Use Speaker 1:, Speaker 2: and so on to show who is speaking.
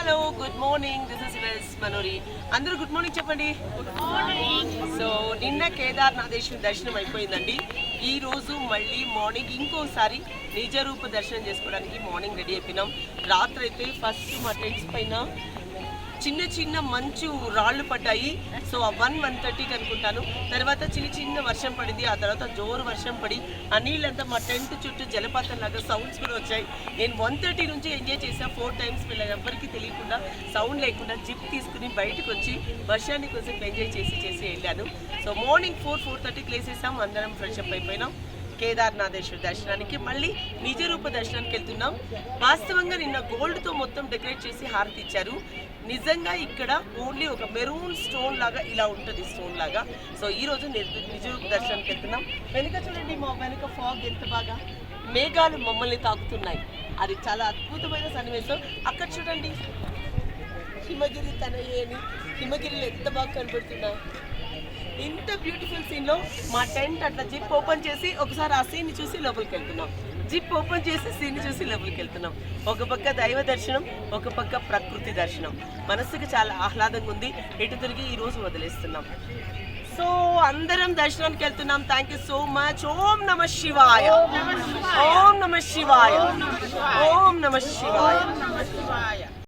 Speaker 1: Hello good morning, this is వెస్ మనోరి. అందరూ good morning చెప్పండి. Good morning. సో నిన్న కేదార్నాథేశ్వరి దర్శనం అయిపోయిందండి. ఈ రోజు మళ్ళీ మార్నింగ్ ఇంకోసారి నిజ రూప దర్శనం చేసుకోవడానికి మార్నింగ్ రెడీ అయిపోయినాం. రాత్రి అయితే ఫస్ట్ మా టెంట్స్ పైన చిన్న చిన్న మంచు రాళ్ళు పడ్డాయి. సో 1:30కి అనుకుంటాను. తర్వాత చిన్న వర్షం పడింది. ఆ తర్వాత జోరు వర్షం పడి ఆ నీళ్ళంతా మా టెంట్ చుట్టూ జలపాతం లాగా సౌండ్స్ కూడా వచ్చాయి. నేను 1:30 నుంచి ఎంజాయ్ చేసా. 4 times వీళ్ళకి ఎవ్వరికి తెలియకుండా సౌండ్ లేకుండా జిప్ తీసుకుని బయటకు వచ్చి వర్షాన్ని కోసం ఎంజాయ్ చేసి వెళ్ళాను. సో మార్నింగ్ 4:30కి లేసేసాం. అందరం ఫ్రెష్ అప్ అయిపోయినాం. కేదార్నాథేశ్వరి దర్శనానికి మళ్ళీ నిజ రూప దర్శనానికి వెళ్తున్నాం. వాస్తవంగా నిన్న గోల్డ్తో మొత్తం డెకరేట్ చేసి హారతి ఇచ్చారు. నిజంగా ఇక్కడ ఓన్లీ ఒక మెరూన్ స్టోన్ లాగా ఇలా ఉంటుంది, స్టోన్ లాగా. సో ఈరోజు నిజ రూప దర్శనానికి వెళ్తున్నాం. వెనుక చూడండి, మా వెనుక ఫాగ్ ఎంత బాగా మేఘాలు మమ్మల్ని తాకుతున్నాయి. అది చాలా అద్భుతమైన సన్నివేశం. అక్కడ చూడండి హిమగిరి తనయేని, హిమగిరిలు ఎంత బాగా కనబడుతున్నాయి. ఇంత బ్యూటిఫుల్ సీన్లో మా టెంట్ అట్లా జిప్ ఓపెన్ చేసి ఒకసారి ఆ సీన్ని చూసి లోపలికి వెళ్తున్నాం. జిప్ ఓపెన్ చేసి సీన్ని చూసి లోపలికి వెళ్తున్నాం. ఒక పక్క దైవ దర్శనం, ఒక పక్క ప్రకృతి దర్శనం. మనసుకి చాలా ఆహ్లాదంగా ఉంది. ఎటు తిరిగి ఈరోజు వదిలేస్తున్నాం. సో అందరం దర్శనానికి వెళ్తున్నాం. Thank you so much. ఓం నమ శివాయ, ఓం నమ శివాయ, ఓం నమ శివాయ.